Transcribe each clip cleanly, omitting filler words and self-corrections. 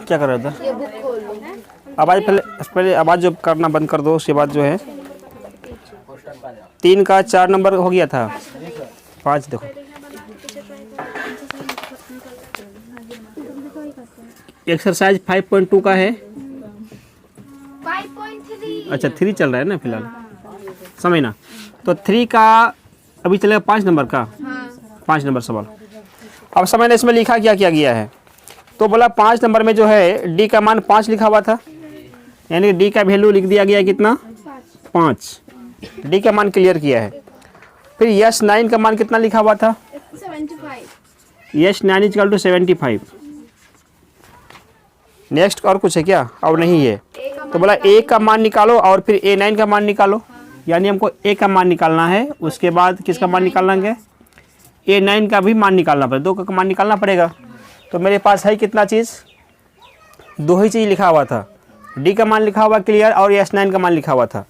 क्या कर रहा था? आवाज़ पहले आवाज़ जो करना बंद कर दो, उसके बाद जो है 3 का 4 नंबर हो गया था, 5 देखो। एक्सरसाइज 5.2 का है। 5.3। अच्छा 3 चल रहा है ना फिलहाल, समझना। तो 3 का अभी चलेगा 5 नंबर का, 5 नंबर सवाल। अब समझना इसमें लिखा क्या क्या गया है। तो बोला 5 नंबर में जो है डी का मान 5 लिखा हुआ था, यानी डी का वैल्यू लिख दिया गया कितना, 5। डी का मान क्लियर किया है। फिर यस 9 का मान कितना लिखा हुआ था, 75। Yes 9 equal to 75। नेक्स्ट और कुछ है क्या, और नहीं है। तो बोला ए का मान निकालो और फिर A9 का मान निकालो, यानी हमको ए का मान निकालना है, उसके बाद किसका मान निकालना है, A9 का भी मान निकालना पड़ेगा, 2 का मान निकालना पड़ेगा। तो मेरे पास है कितना चीज़, 2 ही चीज़ लिखा हुआ था, डी का मान लिखा हुआ क्लियर और S9 का मान लिखा हुआ था।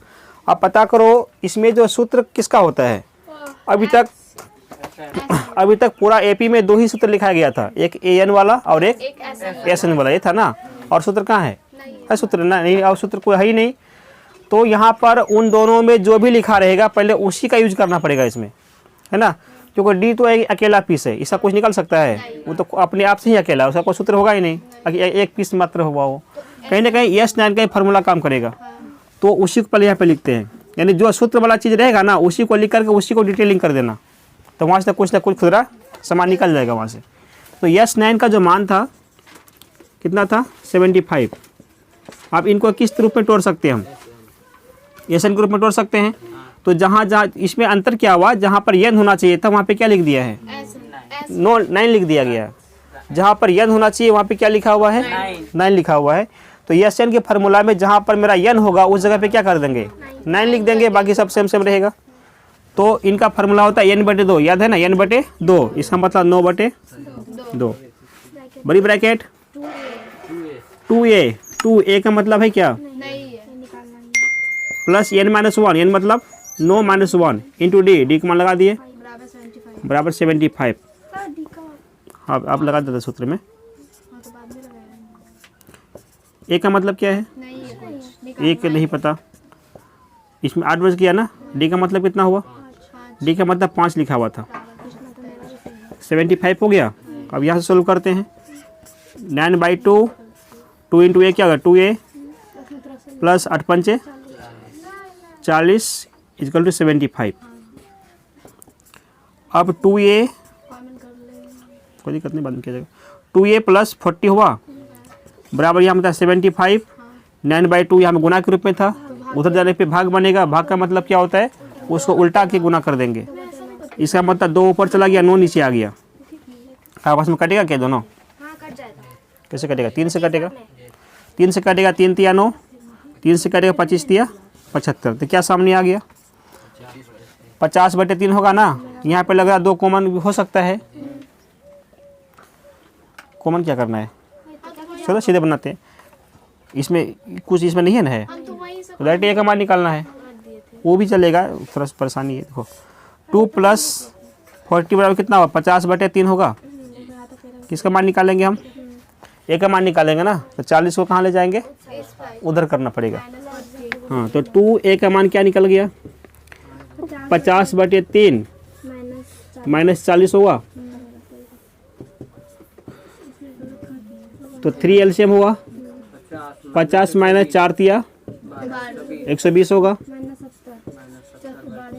अब पता करो इसमें जो सूत्र किसका होता है। अभी तक पूरा एपी में 2 ही सूत्र लिखा गया था, एक AN वाला और एक SN वाला, ये था ना। और सूत्र कहाँ है सूत्र ना, नहीं, और सूत्र कोई है ही नहीं। तो यहाँ पर उन दोनों में जो भी लिखा रहेगा पहले उसी का यूज करना पड़ेगा इसमें, है ना। क्योंकि डी तो एक अकेला पीस है, इसका कुछ निकल सकता है, वो तो अपने आप से ही अकेला, उसका कोई सूत्र होगा ही नहीं, एक पीस मात्र हुआ हो। कहीं ना कहीं S9 का ही फार्मूला काम करेगा, तो उसी को पहले यहाँ पे लिखते हैं। यानी जो सूत्र वाला चीज़ रहेगा ना उसी को लिख करके उसी को डिटेलिंग कर देना, तो वहाँ से कुछ ना कुछ खुदरा सामान निकल जाएगा वहाँ से। तो S9 का जो मान था कितना था, 75। अब इनको किस रूप में तोड़ सकते हैं हम, SN के रूप में तोड़ सकते हैं। तो जहाँ जहाँ इसमें अंतर क्या हुआ, जहाँ पर N होना चाहिए था वहाँ पे क्या लिख दिया है, 9 लिख दिया गया। जहाँ पर N होना चाहिए वहाँ पे क्या लिखा हुआ है, 9 लिखा हुआ है। तो SN के फार्मूला में जहाँ पर मेरा N होगा उस जगह पे क्या कर देंगे, 9 लिख देंगे, बाकी सब सेम सेम रहेगा। तो इनका फार्मूला होता है N/2, याद है ना, N/2, इसका मतलब 9/2। बड़ी ब्रैकेट 2A, 2A का मतलब है क्या, प्लस N-1, N मतलब 9 - 1 इंटू डी का मान लगा दिए बराबर 75। हाँ आप लगा देते सूत्र में। ए का मतलब क्या है, एक नहीं पता, इसमें 8 बज गया ना। डी का मतलब कितना हुआ, डी का मतलब 5 लिखा हुआ था, 75 हो गया। अब यहाँ से सोल्व करते हैं, 9/2, 2 इंटू ए क्या होगा, 2A प्लस 8 पंचे 40 इक्वल टू 75। अब 2A कोई दिक्कत नहीं, बाद में किया जाएगा, 2A प्लस 40 हुआ बराबर यहाँ मतलब 75। 9/2 यहाँ में गुना के रूप में था, उधर जाने पे भाग बनेगा। भाग का मतलब क्या होता है, उसको उल्टा के गुना कर देंगे। इसका मतलब 2 ऊपर चला गया, 9 नीचे आ गया। आपस में कटेगा क्या दोनों, कैसे कटेगा, 3 से कटेगा, 3 से कटेगा, 3 × 9, 3 से कटेगा, 25 × 75। तो क्या सामने आ गया, 50/3 होगा ना। यहाँ पे लग रहा 2 कॉमन हो सकता है, कॉमन क्या करना है, चलो सीधे बनाते हैं। इसमें कुछ इसमें नहीं है ना, है तो डायरेक्ट ए का मान निकालना है, वो भी चलेगा, थोड़ा सा परेशानी है। देखो 2 + 40 बराबर कितना होगा, 50/3 होगा। किसका मान निकालेंगे हम, ए का मान निकालेंगे ना। तो 40 को कहाँ ले जाएंगे, उधर करना पड़ेगा। हाँ तो 2A का मान क्या निकल गया, 50/3 - 40 होगा, तो 3 LCM हुआ, 50 - 4 × 120 होगा,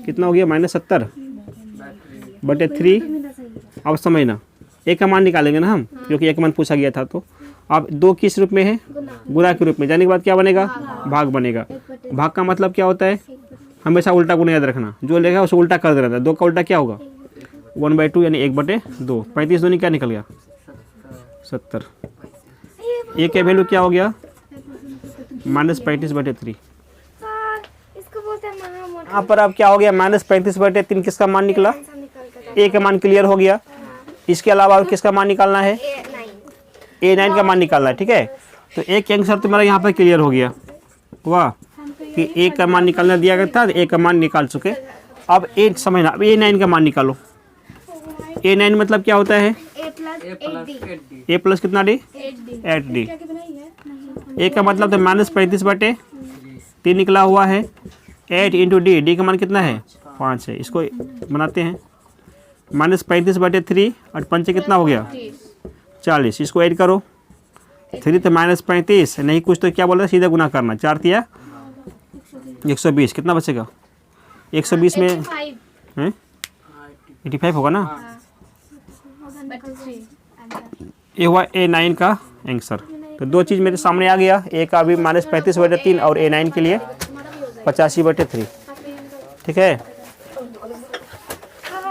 कितना हो गया, -70/3। अब समझना ए का मान निकालेंगे ना हम, क्योंकि ए का मान पूछा गया था। तो अब 2 किस रूप में है, गुणा के रूप में, जाने के बाद क्या बनेगा, भाग बनेगा। भाग का मतलब क्या होता है, हमेशा उल्टा गुना याद रखना, जो लेगा उसे उल्टा कर देना था। 2 का उल्टा क्या होगा, 1/2 यानी 1/2। 35 दूनी क्या निकल गया, 70। ए का वैल्यू क्या हो गया, -35/3। यहाँ पर अब क्या हो गया, -35/3 किसका मान निकला, ए का मान क्लियर हो गया। इसके अलावा किसका मान निकालना है, A9 का मान निकालना है, ठीक है। तो एक आंसर तो मेरा यहाँ पर क्लियर हो गया, वाह, कि ए का मान निकालना दिया गया था, ए का मान निकाल चुके। अब ए समझना, अब A9 का मान निकालो। A9 मतलब क्या होता है, ए प्लस कितना डी, 8D। ए का मतलब तो -35/3 निकला हुआ है। 8 इंटू डी, डी का मान कितना है 5 है। इसको बनाते हैं -35/3 और 5 कितना हो गया 40। इसको ऐड करो, 3 तो -35 नहीं कुछ तो क्या बोल रहे हैं, सीधा गुना करना। 4 तिया 120, कितना बचेगा 120 में 85 होगा ना। ये हुआ A9 का आंसर। तो दो चीज़ मेरे सामने आ गया, एक का अभी -35/3 और A9 के लिए 85/3। ठीक है,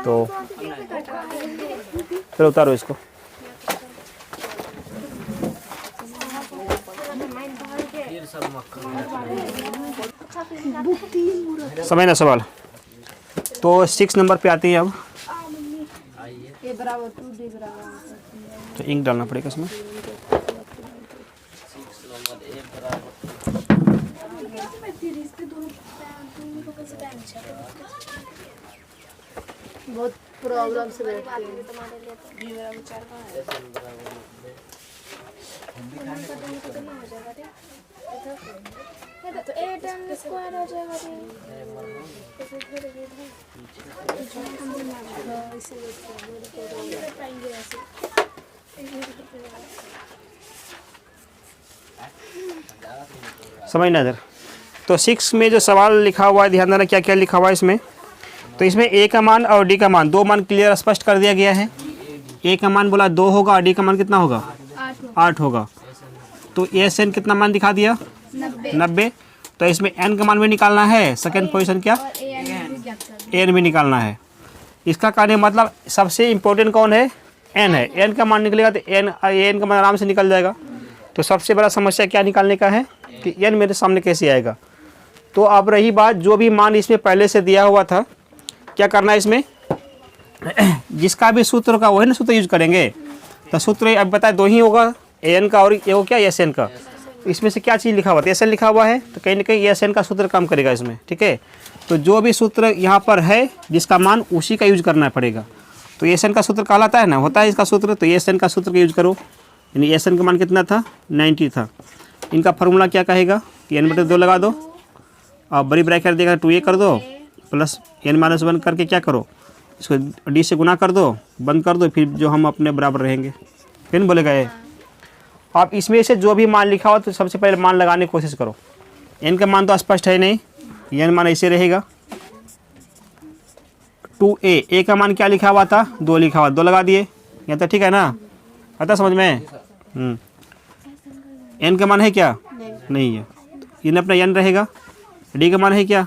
तो चलो उतारो इसको। समझ ना सवाल। तो 6 नंबर पे आती है अब। तो इंक डालना पड़ेगा इसमें। बहुत प्रॉब्लम से बैठती है। तो 8m स्क्वायर हो जाएगा। समझना इधर। तो 6 में जो सवाल लिखा हुआ है, ध्यान देना क्या क्या लिखा हुआ है इसमें। तो इसमें ए का मान और डी का मान, दो मान क्लियर स्पष्ट कर दिया गया है। ए का मान बोला 2 होगा और डी का मान कितना होगा 8 होगा। तो एस एन कितना मान दिखा दिया 90। तो इसमें एन का मान भी निकालना है, सेकेंड पोजीशन क्या एन भी निकालना है। इसका कहने मतलब सबसे इम्पोर्टेंट कौन है, एन है। एन का मान निकलेगा तो एन का मान आराम से निकल जाएगा। तो सबसे बड़ा समस्या क्या निकालने का है कि एन मेरे सामने कैसे आएगा। तो अब रही बात, जो भी मान इसमें पहले से दिया हुआ था, क्या करना है इसमें जिसका भी सूत्र का वही ना सूत्र यूज करेंगे। तो सूत्र अब बताए दो ही होगा, एन का और ये हो क्या एस एन का। इसमें से क्या चीज़ लिखा हुआ था, एस एन लिखा हुआ है, तो कहीं ना कहीं एस एन का सूत्र काम करेगा इसमें। ठीक है, तो जो भी सूत्र यहाँ पर है जिसका मान उसी का यूज करना पड़ेगा। तो एस एन का सूत्र कहलाता है ना, होता है इसका सूत्र, तो एस एन का सूत्र का यूज करो। यानी एस एन का मान कितना था 90 था। इनका फार्मूला क्या कहेगा कि n/2 लगा दो और बड़ी ब्रैकेट देगा 2a कर दो प्लस n-1 करके क्या करो, इसको d से गुना कर दो, बंद कर दो, फिर जो हम अपने बराबर रहेंगे। फिर बोलेगा ये। आप इसमें से जो भी मान लिखा हो तो सबसे पहले मान लगाने की कोशिश करो। n का मान तो स्पष्ट है नहीं, n मान ऐसे रहेगा 2a। a का मान क्या लिखा हुआ था 2 लिखा हुआ, 2 लगा दिए यहाँ तक। ठीक है ना, आता समझ में। n का मान है क्या नहीं है, इन अपना n रहेगा। d का मान है क्या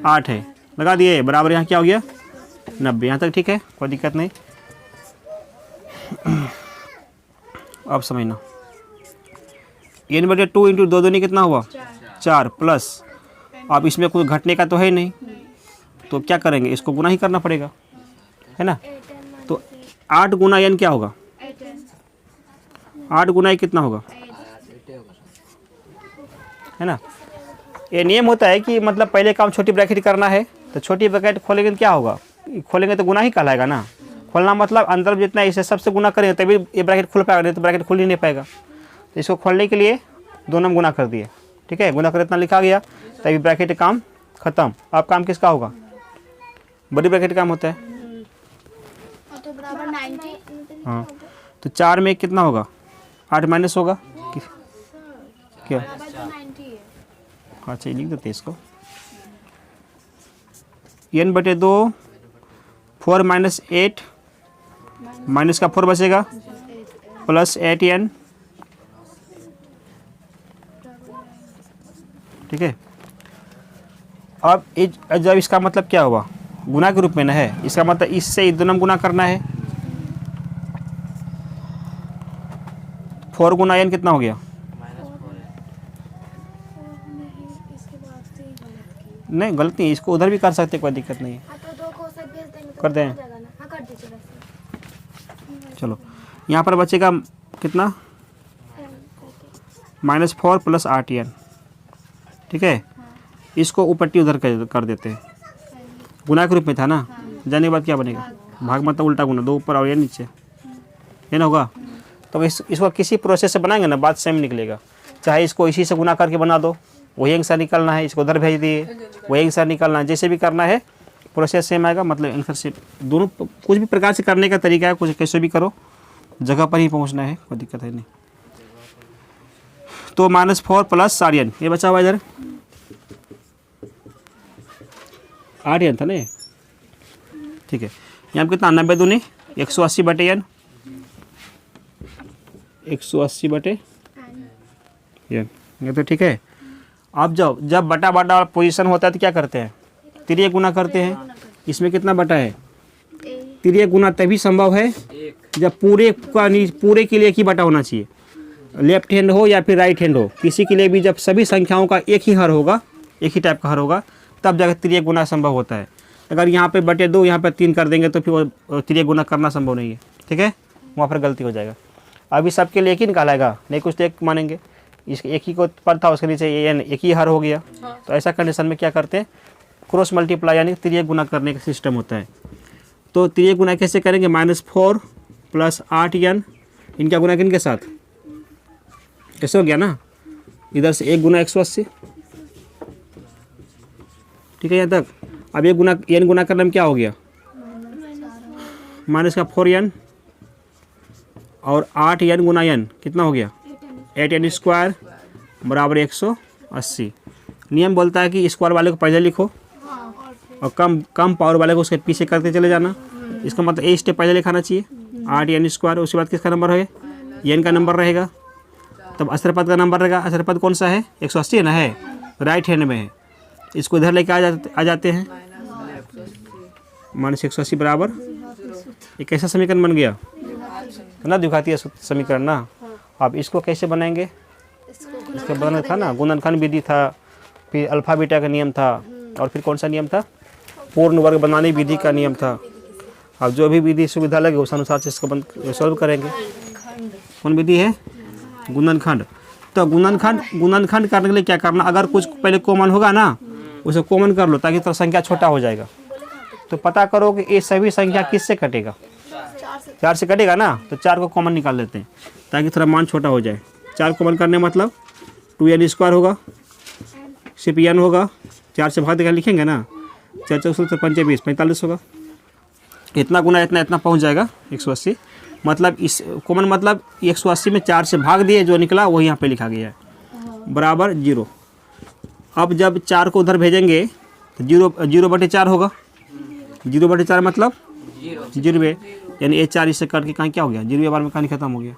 8 है, लगा दिए बराबर। यहाँ क्या हो गया 90, यहाँ तक ठीक है, कोई दिक्कत नहीं। अब समझना, n/2 इंटू 2 दूनी कितना हुआ 4 प्लस। अब इसमें कुछ घटने का तो है नहीं, तो क्या करेंगे, इसको गुना ही करना पड़ेगा, है ना। तो 8 गुना n क्या होगा 8 गुना कितना होगा, है ना। ये नियम होता है कि मतलब पहले काम छोटी ब्रैकेट करना है, तो छोटी ब्रैकेट खोलेंगे तो क्या होगा, खोलेंगे तो गुना ही कहलाएगा ना। खोलना मतलब अंदर जितना इसे सबसे गुना करेंगे तभी ये ब्रैकेट खुल पाएगा, नहीं तो ब्रैकेट खुल ही नहीं पाएगा। तो इसको खोलने के लिए दोनों गुना कर दिए। ठीक है, गुना कर इतना लिखा गया, तभी ब्रैकेट काम खत्म। अब काम किसका होगा, बड़ी ब्रैकेट काम होता है। तो बराबर 90। हाँ, तो 4 में कितना होगा 8 माइनस होगा क्या, अच्छा लिख देते इसको। n/2 4 माइनस 8, माइनस का 4 बचेगा प्लस 8n। ठीक है, अब जब इसका मतलब क्या हुआ गुना के रूप में ना है, इसका मतलब इससे दोनों गुना करना है। 4 गुना n कितना हो गया, नहीं गलती है, इसको उधर भी कर सकते, कोई दिक्कत नहीं है, कर दें। चलो यहाँ पर बचेगा कितना -4 प्लस 8n। ठीक है, इसको ऊपट्टी उधर कर देते हैं, गुना के रूप में था ना। जाने के बाद क्या बनेगा भाग मतलब उल्टा गुना, 2 ऊपर और ये नीचे। ये ना होगा। तो इसको किसी प्रोसेस से बनाएंगे ना बात सेम निकलेगा। चाहे इसको इसी से गुना करके बना दो, वही आंसर निकलना है, इसको उधर भेज दिए वही आंसर निकलना है, जैसे भी करना है प्रोसेस सेम आएगा, मतलब आंसर से दोनों कुछ भी प्रकार से करने का तरीका है, कुछ कैसे भी करो जगह पर ही पहुंचना है, कोई दिक्कत है नहीं। तो -4 प्लस आर्यन ये बचा हुआ इधर, आर्यन था ना ये, ठीक है। यहाँ पे कितना 90 दूनी 180 बटे एन, 180 बटे एन, ये तो ठीक है। अब जब बटा बटा पोजीशन होता है तो क्या करते हैं, तिर्यक गुना करते हैं। इसमें कितना बटा है, तिर्यक गुना तभी संभव है जब पूरे के लिए एक ही बटा होना चाहिए, लेफ्ट हैंड हो या फिर राइट हैंड हो, किसी के लिए भी जब सभी संख्याओं का एक ही हर होगा, एक ही टाइप का हर होगा, तब जाकर तिर्यक गुना संभव होता है। अगर यहाँ पे बटे 2 यहाँ पे 3 कर देंगे तो फिर वो तिर्यक गुना करना संभव नहीं है, ठीक है, वहाँ पर गलती हो जाएगा। अभी सबके लिए एक ही निकालेगा, नहीं कुछ तो एक मानेंगे, इस एक ही को पर था उसके नीचे एन एक ही हर हो गया, तो ऐसा कंडीशन में क्या करते हैं, क्रॉस मल्टीप्लाई यानी तिर्यक गुना करने का सिस्टम होता है। तो तिर्यक गुना कैसे करेंगे, -4 प्लस 8n, इनका गुना किनके साथ, ऐसे हो गया ना, इधर से 1 गुना 180, ठीक है यहाँ तक। अब ये गुना n गुना करने में क्या हो गया, -4n और 8n गुना n कितना हो गया, 8n स्क्वायर बराबर 180। नियम बोलता है कि स्क्वायर वाले को पहले लिखो और कम पावर वाले को उसके पीछे करते चले जाना। इसका मतलब ए स्टेप पहले लिखाना चाहिए, 8n स्क्वायर, उसके बाद किसका नंबर है, n का नंबर रहेगा, तब असर पद का नंबर रहेगा। असर पद कौन सा है, 180 है ना, है राइट हैंड में है, इसको इधर लेके आ जाते हैं, -180 बराबर ये कैसा समीकरण बन गया ना, द्विघातीय समीकरण ना। अब इसको कैसे बनाएंगे, इसका बना था ना गुणनखंड विधि था, फिर अल्फा बीटा का नियम था, और फिर कौन सा नियम था, पूर्ण वर्ग बनाने विधि का नियम था। अब जो भी विधि सुविधा लगे उस अनुसार से इसको सॉल्व करेंगे। कौन विधि है, गुणनखंड। तो गुणनखंड करने के लिए क्या करना, अगर कुछ पहले कॉमन होगा ना उसे कॉमन कर लो ताकि तो संख्या छोटा हो जाएगा। तो पता करो कि ये सभी संख्या किससे कटेगा, 4 से कटेगा ना, तो 4 को कॉमन निकाल लेते हैं ताकि थोड़ा मान छोटा हो जाए। 4 कॉमन करने मतलब 2n स्क्वायर होगा, सिर्फ n होगा, 4 से भाग देकर लिखेंगे ना, 4 4 5 20 45 होगा, इतना गुना इतना पहुंच जाएगा 180। मतलब इस कॉमन मतलब 180 में 4 से भाग दिए, जो निकला वही यहाँ पे लिखा गया है, बराबर 0। अब जब 4 को उधर भेजेंगे तो 0/4 होगा, 0/4 मतलब 0, यानी ये 4 इससे कट के कहीं क्या हो गया, 0 बार में कहानी खत्म हो गया।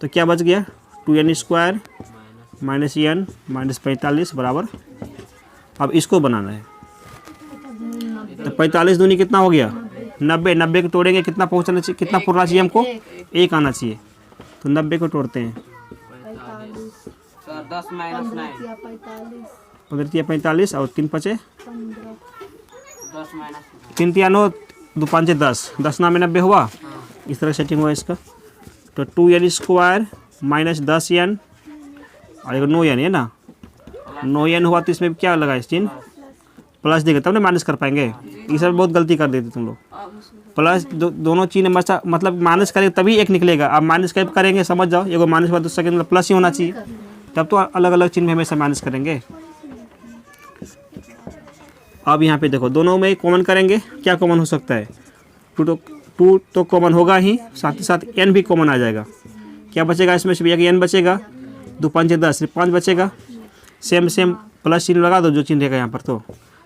तो क्या बच गया, 2n square minus n minus 45 बराबर। अब इसको बनाना है, तो 45 दूनी कितना हो गया, 90। 90 को तोड़ेंगे कितना पहुंचना चाहिए, कितना पुरना चाहिए हमको, 1 आना चाहिए। तो 90 को तोड़ते हैं, 45 और 3 5 3 3 9 2 5 10, 10 9 में 90 हुआ, इस तरह सेटिंग हुआ इसका। तो 2n स्क्वायर माइनस 10n और 9n है ना, 9n हुआ तो इसमें क्या लगा, इस चिन्ह प्लस देगा तब ना माइनस कर पाएंगे। ये सब बहुत गलती कर देते तुम लोग, प्लस दोनों चिन्ह मतलब माइनस करेंगे तभी एक निकलेगा। अब माइनस कैसे करेंगे समझ जाओ, एगो माइनस बाद दूसरा मतलब प्लस ही होना चाहिए, तब तो अलग अलग चिन्ह में हमेशा माइनस करेंगे। अब यहाँ पे देखो दोनों में कॉमन करेंगे, क्या कॉमन हो सकता है, 2 तो कॉमन होगा ही, साथ ही साथ n भी कॉमन आ जाएगा। क्या बचेगा इसमें से, n बचेगा, 2 5 10 सिर्फ 5 बचेगा। सेम प्लस चिन्ह लगा दो जो चिन्ह रहेगा यहाँ पर, तो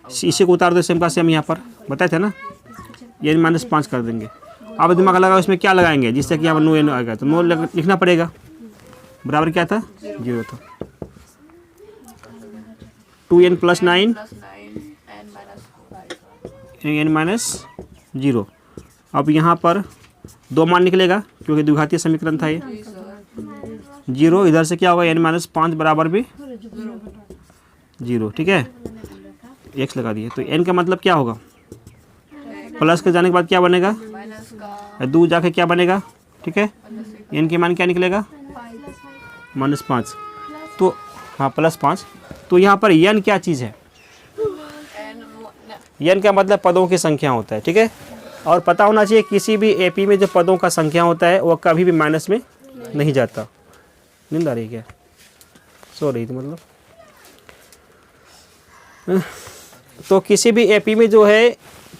इसी को उतार दो सेम का सेम यहाँ पर बताए थे ना, n -5 कर देंगे। अब दिमाग लगा उसमें क्या लगाएंगे जिससे कि यहाँ पर 9n आएगा, तो 9 लिखना पड़ेगा, बराबर क्या था 0 था। 2n + 9 n -0। अब यहाँ पर 2 मान निकलेगा क्योंकि द्विघातीय समीकरण था ये, 0 इधर से क्या होगा, n -5 बराबर भी 0, ठीक है, x लगा दिए। तो n का मतलब क्या होगा, प्लस के जाने के बाद क्या बनेगा, 2 जाके क्या बनेगा, ठीक है, n के मान क्या निकलेगा -5, तो हाँ +5। तो यहाँ पर n क्या चीज़ है, n का मतलब पदों की संख्या होता है, ठीक है। और पता होना चाहिए किसी भी एपी में जो पदों का संख्या होता है वो कभी भी माइनस में नहीं जाता। नींद आ रही है क्या? सो रही थी मतलब। तो किसी भी एपी में जो है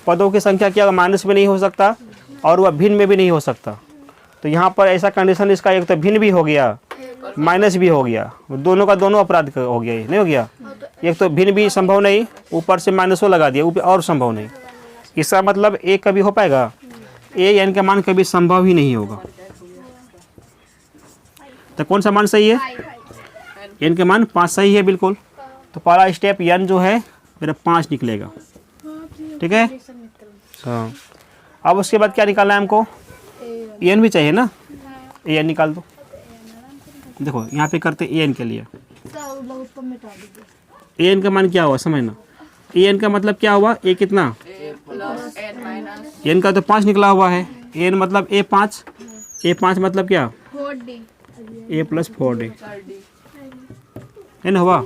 पदों की संख्या क्या माइनस में नहीं हो सकता और वह भिन्न में भी नहीं हो सकता। तो यहाँ पर ऐसा कंडीशन इसका, एक तो भिन्न भी हो गया माइनस भी हो गया, दोनों का दोनों अपराध हो गया, ये नहीं हो गया। एक तो भिन्न भी संभव नहीं, ऊपर से माइनसो लगा दिया, ऊपर और संभव नहीं। इसका मतलब ए कभी हो पाएगा? ए एन का मान कभी संभव ही नहीं होगा। तो कौन सा मान सही है? एन का मान 5 सही है बिल्कुल। तो पहला स्टेप एन जो है मेरा 5 निकलेगा, ठीक है। हाँ, अब उसके बाद क्या निकालना है हमको? एन भी चाहिए ना, एन निकाल दो। देखो यहाँ पे करते एन के लिए, एन का मान क्या हुआ समझना। एन का मतलब क्या हुआ? ए कितना? एन का तो 5 निकला हुआ है। एन मतलब A5, A5 मतलब क्या? A + 4D है ना हुआ।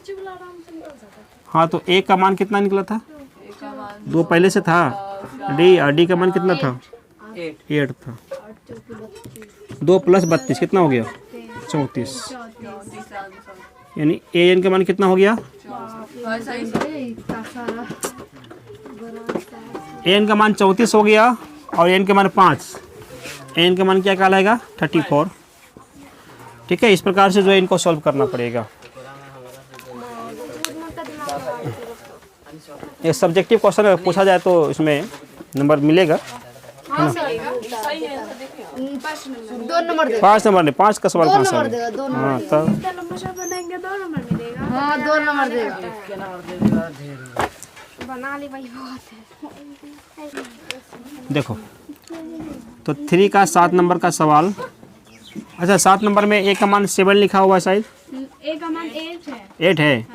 हाँ, तो ए का मान कितना निकला था? 2 पहले से था। डी, और डी का मान कितना था? 8 था। 2 + 32 कितना हो गया? 34। यानी ए एन का मान कितना हो गया? एन का मान 34 हो गया और एन का मान 5। एन का मान क्या कहलाएगा? 34। ठीक है, इस प्रकार से जो है इनको सॉल्व करना पड़ेगा। ये सब्जेक्टिव क्वेश्चन अगर पूछा जाए तो इसमें नंबर मिलेगा। 2 नंबर देगा। 5 नंबर नहीं, 5 का सवाल कहाँ से? हाँ तब बनाएंगे 2 नंबर मिलेगा। हाँ 2 नंबर देगा। बना ले भाई, बहुत है। देखो तो 3 का 7 नंबर का सवाल। अच्छा 7 नंबर में ए का मान 7 लिखा हुआ है शायद। ए का मान 8 है। 8 है।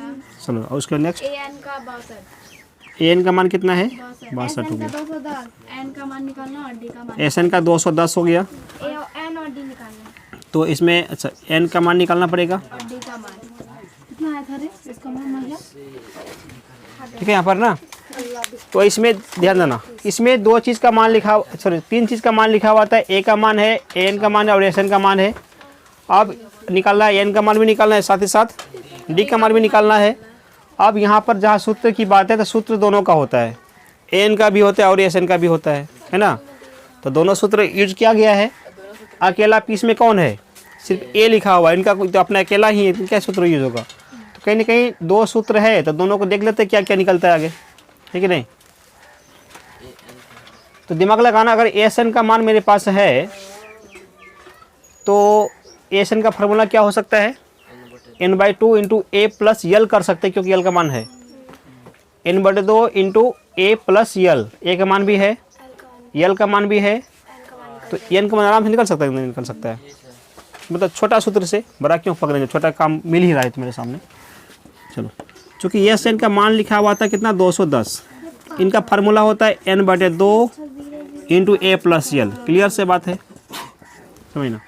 चलो और उसके नेक्स्ट एन का 62। एन का मान कितना है? 62 हो गया। 210। एन का मान निकालना और डी का मान। एस एन का 210 हो गया। एन और डी निकालना तो इसमें अच्छा एन का मान निकालना पड़ेगा, और डी का मान कितना आया था रे? इसका मान मांगा। ठीक है यहाँ पर ना। तो इसमें ध्यान देना, इसमें 2 चीज़ का मान लिखा, सॉरी 3 चीज़ का मान लिखा हुआ था। ए का मान है, एन का मान है और एस एन का मान है। अब निकालना है, एन का मान भी निकालना है, साथ ही साथ डी का मान भी निकालना है। अब यहाँ पर जहाँ सूत्र की बात है तो सूत्र दोनों का होता है, एन का भी होता है और एस एन का भी होता है ना। तो दोनों सूत्र यूज किया गया है। अकेला पीस में कौन है? सिर्फ ए लिखा हुआ है, इनका तो अपना अकेला ही है, क्या सूत्र यूज होगा? तो कहीं ना कहीं 2 सूत्र है, तो दोनों को देख लेते हैं क्या क्या निकलता है आगे, ठीक है नहीं। तो दिमाग लगाना, अगर एस एन का मान मेरे पास है तो एस एन का फार्मूला क्या हो सकता है? n/2 × a + l कर सकते हैं, क्योंकि l का मान है। n/2 × a + l, a का मान भी है, l का मान भी है, तो n का मान आराम से निकल सकता है, नहीं निकल सकता है। मतलब छोटा सूत्र से बड़ा क्यों पकड़ेंगे, छोटा काम मिल ही रहा है मेरे सामने। चलो, चूँकि एस एन का मान लिखा हुआ था कितना? 210। इनका फार्मूला होता है n/2 × a + l। क्लियर से बात है, समझना।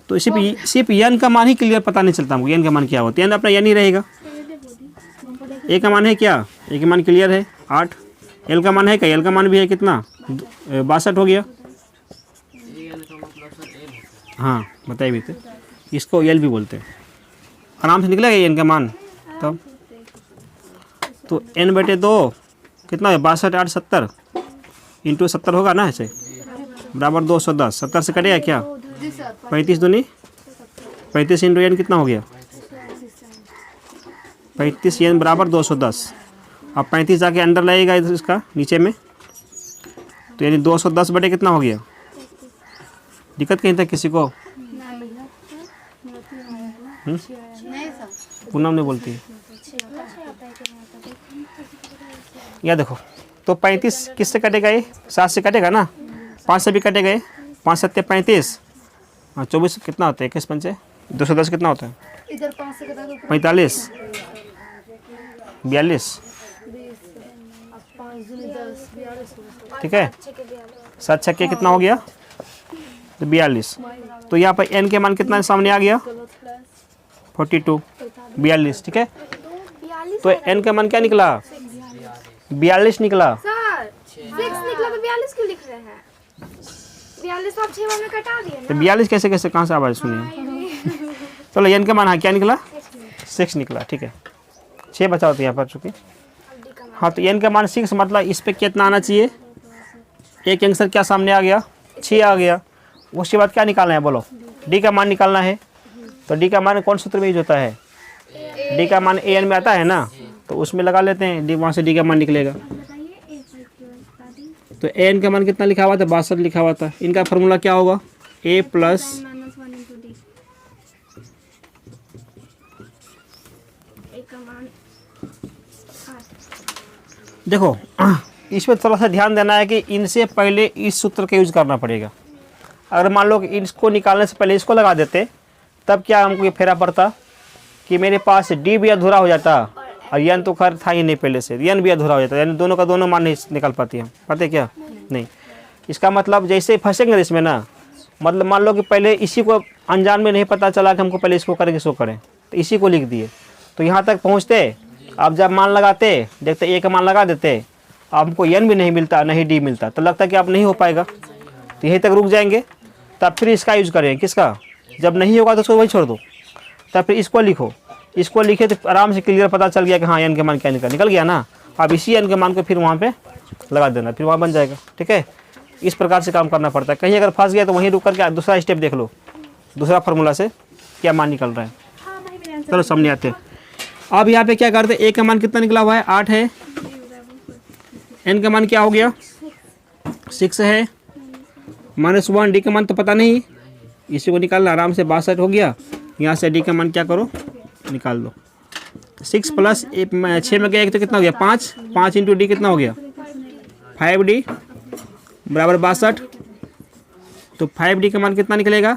तो सिर्फ एन का मान ही क्लियर पता नहीं चलता हमको, एन का मान क्या होता है। एन अपना एन ही रहेगा। ए का मान है क्या? ए का मान क्लियर है 8। एल का मान है क्या? एल का मान भी है कितना? 62 हो गया। हाँ बताइए भी, इसको एल भी बोलते हैं। आराम से निकलेगा एन का मान तब। तो n/2 कितना है? 62 8 70 × 70 होगा ना, ऐसे बराबर 210। 70 से कटेगा क्या? 35 दूनी 35 × n कितना हो गया? 35 n बराबर 210। अब 35 जाके अंदर लगेगा इसका नीचे में, तो यानी 210 बटे कितना हो गया? दिक्कत कहीं तक किसी को? पूनम नहीं बोलती है। या देखो, तो 35 किससे कटेगा? ये 7 से कटेगा ना, 5 से भी कटेगा। 5 7 35, हाँ 24 कितना होता है? 21 पंचे 210 कितना होता है? इधर 5 से कटा तो 45 42, ठीक है। 7 छक्के कितना हो गया? तो 42। तो यहाँ पर n के मान कितना सामने आ गया? 42 42, ठीक है। तो n का मान क्या निकला? 42 निकला। सर 6 निकला तो 42 42 क्यों लिख रहे हैं? 42 आप 6 बार में कटा दिए तो ना। 42 कैसे कैसे कहाँ से आवाज़ सुनिए। चलो एन का मान क्या निकला? 6 निकला, ठीक है। 6 बचा होते यहाँ पर चुकी। हाँ तो एन का मान 6, मतलब इस पे कितना आना चाहिए? एक आंसर क्या सामने आ गया? 6 आ गया। उसके बाद क्या निकालना है बोलो? डी का मान निकालना है। तो डी का मान कौन सूत्र में यूज होता है? डी का मान ए एन में आता है ना, तो उसमें लगा लेते हैं डी, वहाँ से डी का मान निकलेगा। तो ए एन का मान कितना लिखा हुआ था? 62 लिखा हुआ था। इनका फॉर्मूला क्या होगा? ए प्लस देखो इसमें थोड़ा सा ध्यान देना है कि इनसे पहले इस सूत्र का यूज करना पड़ेगा। अगर मान लो कि इसको निकालने से पहले इसको लगा देते, तब क्या हमको ये फेरा पड़ता कि मेरे पास डी भी अधूरा हो जाता और एन तो खैर था ही नहीं पहले से, एन भी अधूरा हो जाता, यानी दोनों का दोनों मान नहीं निकाल पाती हम। पता क्या? नहीं। इसका मतलब जैसे फंसेंगे इसमें ना, मतलब मान लो कि पहले इसी को अनजान में नहीं पता चला कि हमको पहले इसको करें कि इसको करें, तो इसी को लिख दिए। तो यहाँ तक पहुँचते, अब जब मान लगाते देखते ए का मान लगा देते, अब हमको एन भी नहीं मिलता नहीं डी मिलता, तो लगता कि अब नहीं हो पाएगा, तो यहीं तक रुक जाएंगे। तब फिर इसका यूज करेंगे। किसका? जब नहीं होगा तो उसको वही छोड़ दो, तब फिर इसको लिखो। इसको लिखे तो आराम से क्लियर पता चल गया कि हाँ एन के मान क्या निकल गया ना। अब इसी एन के मान को फिर वहाँ पे लगा देना, फिर वहाँ बन जाएगा। ठीक है, इस प्रकार से काम करना पड़ता है। कहीं अगर फंस गया तो वहीं रुक करके दूसरा स्टेप देख लो, दूसरा फार्मूला से क्या मान निकल रहा है। चलो सामने आते हैं। अब यहाँ पे क्या करते हैं? ए का मान कितना निकला हुआ है? 8 है। एन का मान क्या हो गया? 6 है। -1 डी का मान तो पता नहीं, इसी को निकालना आराम से। 62 हो गया। यहाँ से डी का मान क्या करो? निकाल दो। 6 प्लस 6 में गया एक तो कितना हो गया? 5। 5 इंटू डी कितना हो गया? 5D बराबर 62। तो 5D का मान कितना निकलेगा?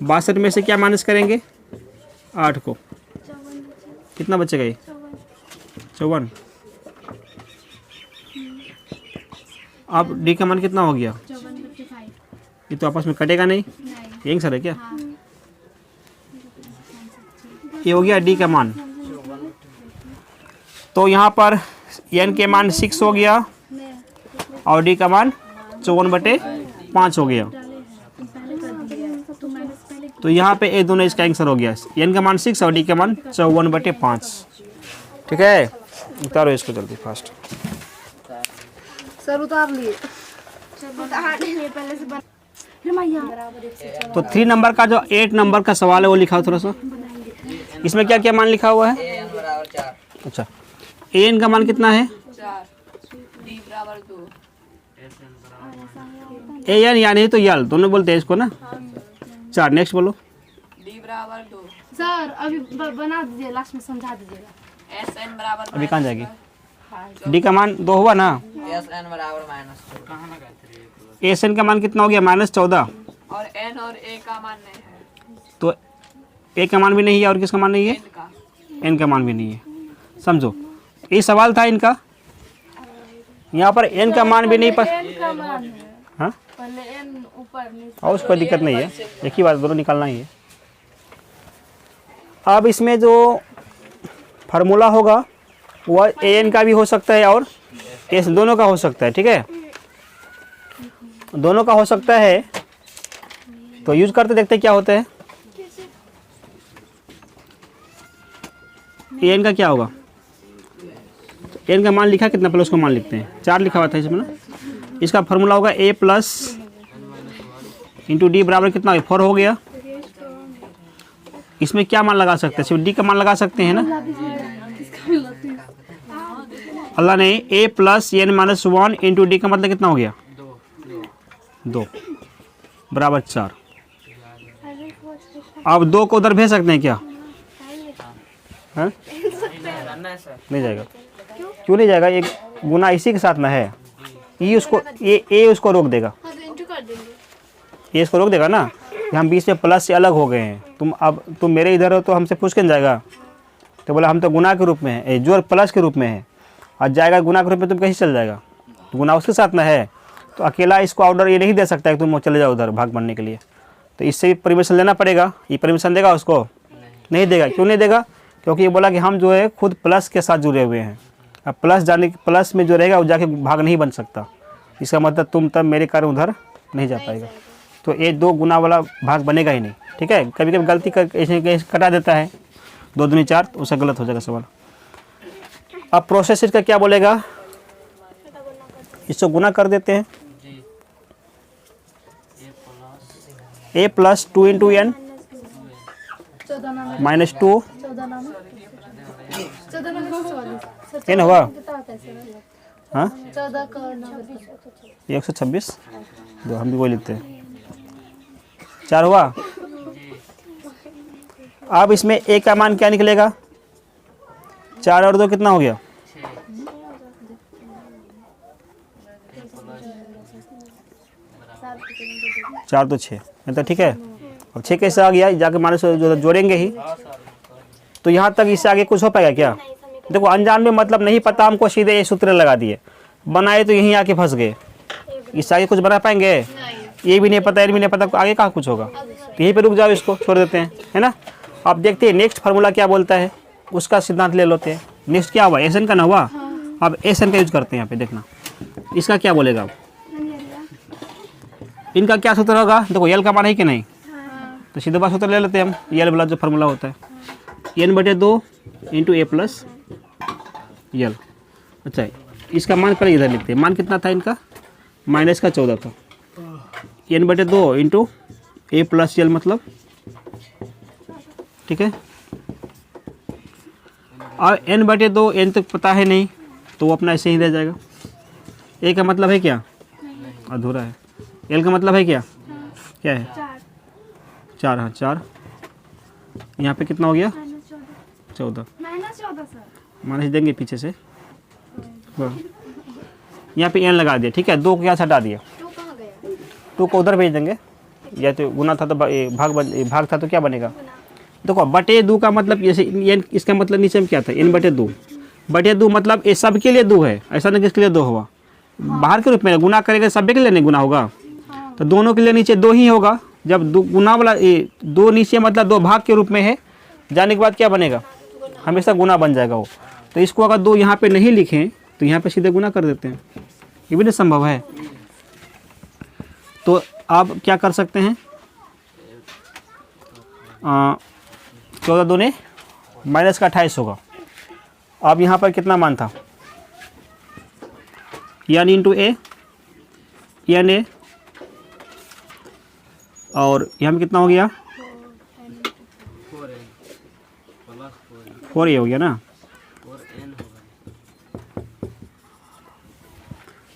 62 में से क्या माइनस करेंगे? 8 को, कितना बचेगा? ये 54। अब डी का मान कितना हो गया? ये तो आपस में कटेगा नहीं, यही सर है क्या? ये हो गया डी का मान। तो यहाँ पर एन के मान 6 हो गया और डी का मान 54/5 हो गया। तो यहाँ पे ये दोनों इसका आंसर हो गया। एन का मान 6 और डी का मान 54/5। ठीक है, उतारो इसको जल्दी फास्ट। सर उतार लिए। पहले से तो 3 नंबर का जो 8 नंबर का सवाल है वो लिखा हो थोड़ा सा। इसमें क्या क्या मान लिखा हुआ है? अच्छा, एन का मान कितना है? 4 ए एन या नहीं तो यल दोनों बोलते हैं इसको ना। 4। नेक्स्ट बोलो। डी बराबर 2। सर अभी बना दीजिए, लास्ट में समझा दीजिएगा। एस एन बराबर अभी कहाँ जाएगी? डी का मान 2 हुआ ना। एस एन बराबर -2। एस एन का मान कितना हो गया? -14। और एन और ए का मान नहीं है। तो ए का मान भी नहीं है और किसका मान नहीं है? एन का। एन का मान भी नहीं है। समझो, ये सवाल था इनका। यहाँ पर एन का मान भी नहीं पर हाँ, पहले एन ऊपर और उसको दिक्कत नहीं है, एक ही बात, दोनों निकालना ही है। अब इसमें जो फार्मूला होगा वह ए एन का भी हो सकता है और एस दोनों का हो सकता है। ठीक है, दोनों का हो सकता है, तो यूज करते देखते क्या होता है। ए एन का क्या होगा? एन का मान लिखा कितना, पहले उसको मान लिखते हैं। 4 लिखा हुआ था इसमें ना। इसका फार्मूला होगा ए प्लस इंटू डी बराबर कितना हो गया? 4 हो गया। इसमें क्या मान लगा सकते हैं? सिर्फ डी का मान लगा सकते हैं ना। अल्लाह ने ए प्लस एन -1 इंटू डी का मतलब कितना हो गया? 2 बराबर 4। अब 2 को उधर भेज सकते हैं क्या? हाँ? नहीं जाएगा। क्यों नहीं जाएगा? एक गुना इसी के साथ ना है। ये उसको ए उसको रोक देगा। ये इसको रोक देगा ना। हम बीच में प्लस से अलग हो गए हैं। तुम मेरे इधर हो तो हमसे पूछ के जाएगा। तो बोला हम तो गुना के रूप में है, जो प्लस के रूप में है, और जाएगा गुना के रूप में, तुम कैसे चल जाएगा? तो गुना उसके साथ ना है, तो अकेला इसको ऑर्डर ये नहीं दे सकता है कि तुम चले जाओ उधर भाग बनने के लिए। तो इससे परमिशन लेना पड़ेगा। ये परमिशन देगा उसको? नहीं देगा। क्यों नहीं देगा? क्योंकि ये बोला कि हम जो है खुद प्लस के साथ जुड़े हुए हैं। अब प्लस में जो रहेगा वो जाके भाग नहीं बन सकता। इसका मतलब तुम तब मेरे कारण उधर नहीं जा पाएगा। तो ये 2 गुना वाला भाग बनेगा ही नहीं। ठीक है, कभी कभी गलती कर ऐसे कटा देता है 2 दूनी 4, तो उसका गलत हो जाएगा सवाल। अब प्रोसेस इसका क्या बोलेगा, इसको गुना कर देते हैं। a plus 2 into n minus 2 n हुआ। हाँ 126 दो, हम भी वही लिखते हैं। 4 हुआ। अब इसमें a का मान क्या निकलेगा, 4 और 2 कितना हो गया, 4 तो 6, मतलब ठीक है। अब 6 कैसे आ गया, जाके माइनस जो जोड़ेंगे ही। तो यहाँ तक इससे आगे कुछ हो पाएगा क्या? देखो अनजान में मतलब नहीं पता हमको, सीधे ये सूत्र लगा दिए, बनाए तो यहीं आके फंस गए। इससे आगे कुछ बना पाएंगे? ये भी नहीं पता, ये भी नहीं पता, आगे कहाँ कुछ होगा। तो यहीं पे रुक जाओ, इसको छोड़ देते हैं, है ना। अब देखते हैं नेक्स्ट फार्मूला क्या बोलता है, उसका सिद्धांत ले लेते हैं। नेक्स्ट क्या हुआ, एस एन का ना हुआ। अब एस एन का यूज करते हैं यहाँ पे, देखना इसका क्या बोलेगा। अब इनका क्या सूत्र होगा, देखो यल का मान है कि नहीं, तो सीधे बात सूत्र ले लेते हैं हम। यल वाला जो फार्मूला होता है n/2 इंटू ए प्लस यल। अच्छा इसका मान कर इधर लिखते हैं, मान कितना था इनका, माइनस का 14 था। n/2 इंटू ए प्लस यल मतलब, ठीक है। और n/2 n तक पता है नहीं, तो वो अपना ऐसे ही रह जाएगा। ए का मतलब है क्या, अधूरा है। एल का मतलब है क्या, क्या है, 4। हाँ 4, यहाँ पे कितना हो गया, 14 माइनस देंगे पीछे से, यहाँ पे एन लगा दिया, ठीक है। 2 को यहाँ से हटा दिया, 2 को उधर भेज देंगे, या तो गुना था तो भाग था तो क्या बनेगा। देखो बटे 2 का मतलब जैसे इसका मतलब नीचे में क्या था, n/2 बटे 2 मतलब ये सब के लिए 2 है, ऐसा नहीं किसके लिए 2 होगा, बाहर के रूप में गुना करेगा, सब के लिए नहीं गुना होगा, तो दोनों के लिए नीचे 2 ही होगा। जब गुना वाला 2 नीचे मतलब 2 भाग के रूप में है, जाने के बाद क्या बनेगा, हमेशा गुना बन जाएगा वो। तो इसको अगर 2 यहाँ पे नहीं लिखें तो यहाँ पे सीधे गुना कर देते हैं, ये भी नहीं संभव है। तो आप क्या कर सकते हैं, 14 दूने माइनस का 28 होगा। अब यहाँ पर कितना मान था, n into a, n a, और यहाँ में कितना हो गया, 4a हो गया ना,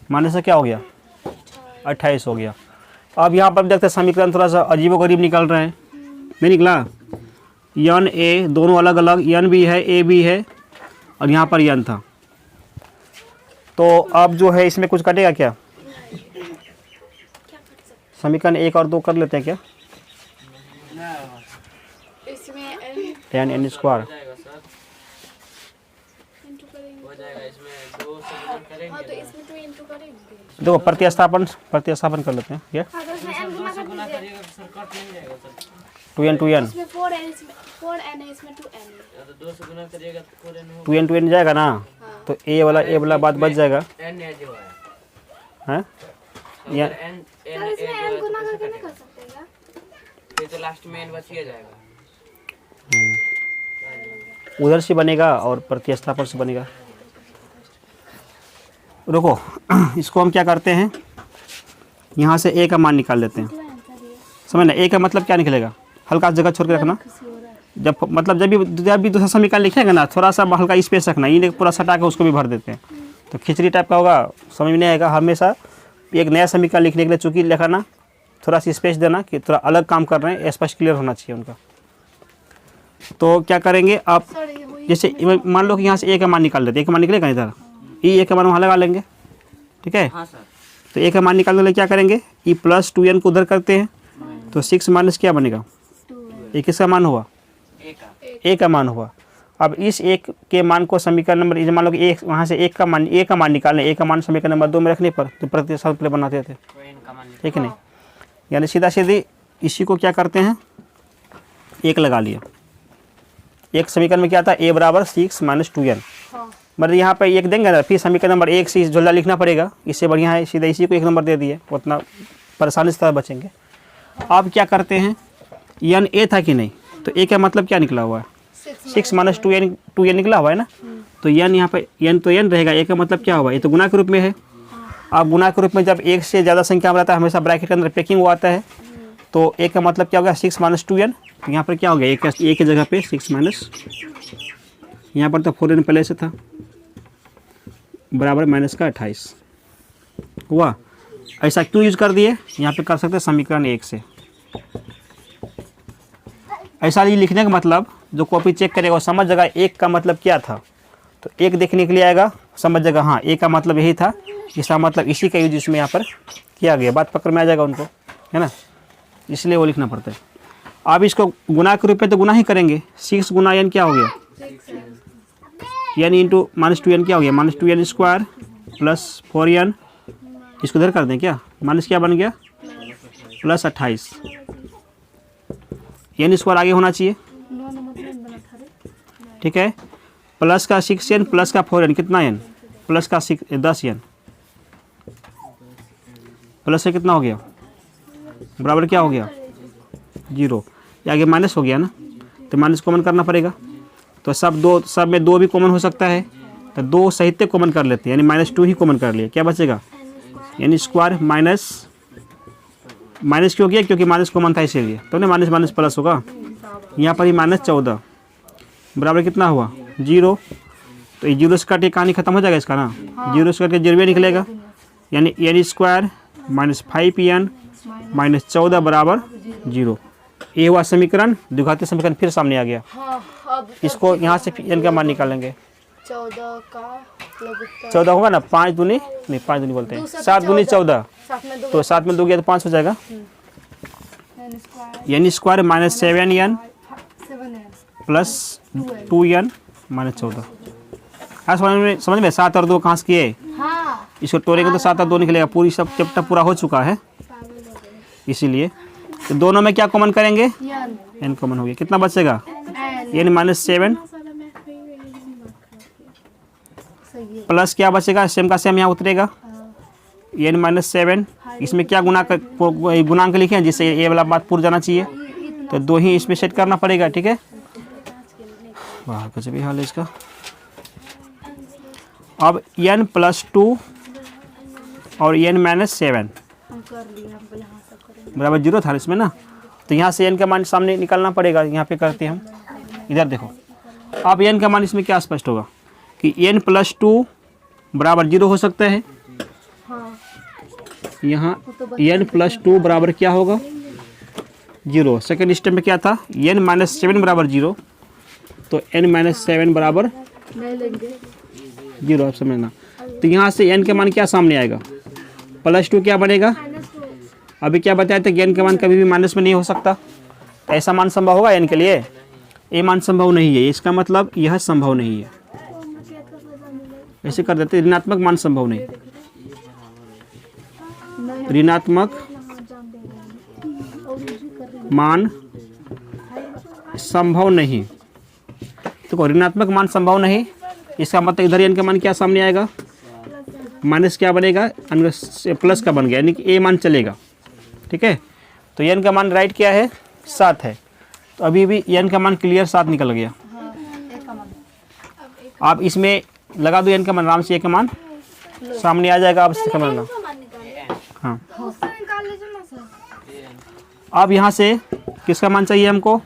माइनस से क्या हो गया, 28 हो गया। अब यहाँ पर देखते हैं समीकरण थोड़ा सा अजीबोगरीब निकल रहे हैं, नहीं निकला। n a दोनों अलग अलग, n भी है a भी है, और यहाँ पर n था। तो अब जो है इसमें कुछ कटेगा क्या, समीकरण 1 और 2 कर लेते हैं क्या, tan n स्क्वायर देखो प्रतिस्थापन कर लेते हैं क्या, 2n 2n जाएगा ना, तो ए वाला बात बच जाएगा, हैं तो लास्ट में n बच ही जाएगा, उधर से बनेगा और प्रतिस्थापन से बनेगा। रुको इसको हम क्या करते हैं, यहाँ से a का मान निकाल लेते हैं, समझ ना। a का मतलब क्या निकलेगा, हल्का जगह छोड़ के रखना, जब मतलब जब भी दूसरा समीकरण लिखेगा ना, थोड़ा सा हल्का स्पेस रखना, ये पूरा सटा के उसको भी भर देते हैं, तो खिचड़ी टाइप का होगा, समझ में नहीं आएगा। हमेशा एक नया समीकरण लिखने के लिए चूँकि लिखाना, थोड़ा सा स्पेस देना कि थोड़ा अलग काम कर रहे हैं, स्पष्ट क्लियर होना चाहिए उनका। तो क्या करेंगे आप, जैसे मान लो कि यहाँ से a का मान निकाल लेते हैं, a का मान निकलेगा इधर, a का मान वहाँ लगा लेंगे, ठीक है। तो a का मान निकालने के लिए क्या करेंगे, e प्लस 2n को उधर करते हैं, तो 6 माइनस क्या बनेगा, ये किसका मान हुआ, a का मान हुआ। अब इस 1 के मान को समीकरण नंबर, मान लो कि एक वहाँ से a का मान निकालने, a का मान समीकरण नंबर 2 में रखने पर तो प्रतिस्थापन बनाते थे, ठीक है नहीं। यानी सीधा सीधी इसी को क्या करते हैं, 1 लगा लिया। एक समीकरण में क्या था, a बराबर 6 माइनस 2n, मतलब यहाँ पे एक देंगे ना, फिर समीकरण नंबर 1 से झोला लिखना पड़ेगा। इससे बढ़िया है सीधा इसी को 1 नंबर दे दिए, उतना परेशानी से बचेंगे। अब क्या करते हैं, एन ए था कि नहीं, तो ए का मतलब क्या निकला हुआ है 6 माइनस 2n निकला हुआ है ना। तो एन यहाँ पे एन तो एन रहेगा, ए का मतलब क्या हुआ, ये तो गुना के रूप में है। अब गुना के रूप में जब एक से ज़्यादा संख्या में रहता है हमेशा ब्रैकेट के अंदर पैकिंग हुआ आता है। तो ए का मतलब क्या होगा 6 माइनस 2n, तो यहाँ पर क्या हो गया ए की जगह पे 6 माइनस, यहाँ पर तो 4n पहले से था, बराबर माइनस का 28 हुआ। ऐसा क्यों यूज कर दिए, यहाँ पे कर सकते हैं समीकरण 1 से। ऐसा ही लिखने का मतलब जो कॉपी चेक करेगा वो समझ जाएगा 1 का मतलब क्या था। तो 1 देखने के लिए आएगा, समझ जाएगा हाँ ए का मतलब यही था, इसका मतलब इसी का यूज इसमें यहाँ पर किया गया। बात पकड़ में आ जाएगा उनको, है ना, इसलिए वो लिखना पड़ता है। अब इसको गुना के रूप में तो गुना ही करेंगे, 6 गुना एन क्या हो गया, एन इंटू माइनस 2n क्या हो गया, minus 2n square plus 4n, इसको इधर कर दें क्या, माइनस क्या बन गया प्लस 28, एन स्क्वायर आगे होना चाहिए, ठीक है। प्लस का 6n प्लस का 4n कितना n, प्लस का 10n, प्लस से कितना हो गया, बराबर क्या हो गया 0, ये आगे माइनस हो गया ना, तो माइनस कॉमन करना पड़ेगा। तो सब में 2 भी कॉमन हो सकता है, तो 2 सहित कॉमन कर लेते हैं, यानी -2 ही कॉमन कर लिए, क्या बचेगा यानी स्क्वायर माइनस क्यों किया, क्योंकि माइनस कॉमन था इसीलिए, तो ना माइनस माइनस प्लस होगा, यहाँ पर ही -14 बराबर कितना हुआ 0। तो ये 0 से कट के कहानी खत्म हो जाएगा इसका ना, 0 से कट के 0 निकलेगा, यानी N square minus 5n minus 14 बराबर 0। ये हुआ समीकरण, द्विघातीय समीकरण फिर सामने आ गया। इसको यहाँ से एन का मान निकालेंगे, 14 होगा ना, 5 दूनी नहीं 5 दूनी बोलते हैं, 7 दूनी 14, तो 7 में 2 गया तो 5 हो जाएगा, n square minus 7n plus 2n minus 14। हाँ समझ में 7 और 2 कहाँ से किए, इसको तोड़ेंगे तो 7 और 2 निकलेगा, पूरी सब चैप्टर पूरा हो चुका है इसीलिए। तो दोनों में क्या कॉमन करेंगे, एन कॉमन हो गया, कितना बचेगा एन माइनस 7 प्लस क्या बचेगा, सेम का सेम यहाँ उतरेगा, एन माइनस 7, इसमें क्या गुणांक लिखे हैं जिससे ये वाला बात पूरा जाना चाहिए, तो 2 ही इसमें सेट करना पड़ेगा, ठीक है। वाह कुछ भी हाल है इसका। अब n प्लस 2 और n माइनस 7 बराबर 0 था इसमें ना, तो यहाँ से n का मान सामने निकालना पड़ेगा, यहाँ पे करते हैं हम, इधर देखो। अब n का मान इसमें क्या स्पष्ट होगा कि n प्लस 2 बराबर 0 हो सकता है, यहाँ n प्लस 2 बराबर क्या होगा 0। सेकेंड स्टेप में क्या था, n माइनस 7 बराबर 0, तो n माइनस 7 बराबर 0, आप समझना। तो यहाँ से n का मान क्या सामने आएगा, प्लस 2 क्या बनेगा, अभी क्या बताया था कि n का मान कभी भी माइनस में नहीं हो सकता, तो ऐसा मान संभव होगा n के लिए, ये मान संभव नहीं है, इसका मतलब यह संभव नहीं है, ऐसे कर देते, ऋणात्मक मान संभव नहीं, ऋणात्मक मान संभव नहीं, तो ऋणात्मक मान संभव नहीं, इसका मतलब इधर n का मान क्या सामने आएगा, माइनस क्या बनेगा प्लस का बन गया, यानी कि a मान चलेगा, ठीक है। तो n का मान राइट क्या है 7 है, तो अभी भी n का मान क्लियर 7 निकल गया। आप इसमें लगा दो n का मान, आराम से a का मान सामने आ जाएगा, आप इससे समझना। हाँ अब यहाँ से किसका मान चाहिए हमको,